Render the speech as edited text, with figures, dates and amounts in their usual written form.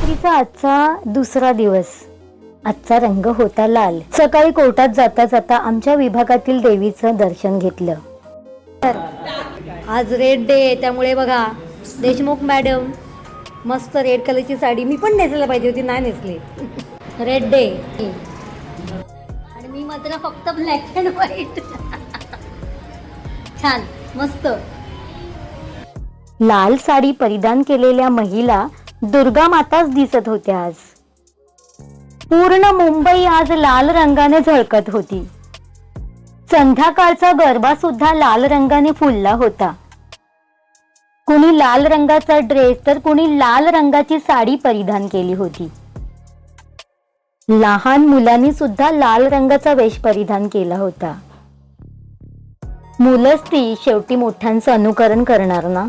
नवरात्रीचा आजचा दुसरा दिवस. आजचा रंग होता लाल. सकाळी कोर्टात जाता जाता आमच्या विभागातील देवीचं दर्शन घेतलं. आज रेड डे आहे, त्यामुळे बघा देशमुख मॅडम मस्त रेड कलरची साडी, मी पण नेसायला पाहिजे होती, नाही नेसली. रेड डे आणि मी मात्र फक्त ब्लॅक अँड व्हाईट. छान मस्त. लाल साडी परिधान केलेल्या महिला दुर्गा माताच दिसत होत्या. आज पूर्ण मुंबई आज लाल रंगाने झळकत होती. संध्याकाळचा गरबा सुद्धा लाल रंगाने फुलला होता. कुणी लाल रंगाचा ड्रेस तर कुणी लाल रंगाची साडी परिधान केली होती. लहान मुलांनी सुद्धा लाल रंगाचा वेश परिधान केला होता. मुलंच ती शेवटी मोठ्यांचं अनुकरण करणार ना.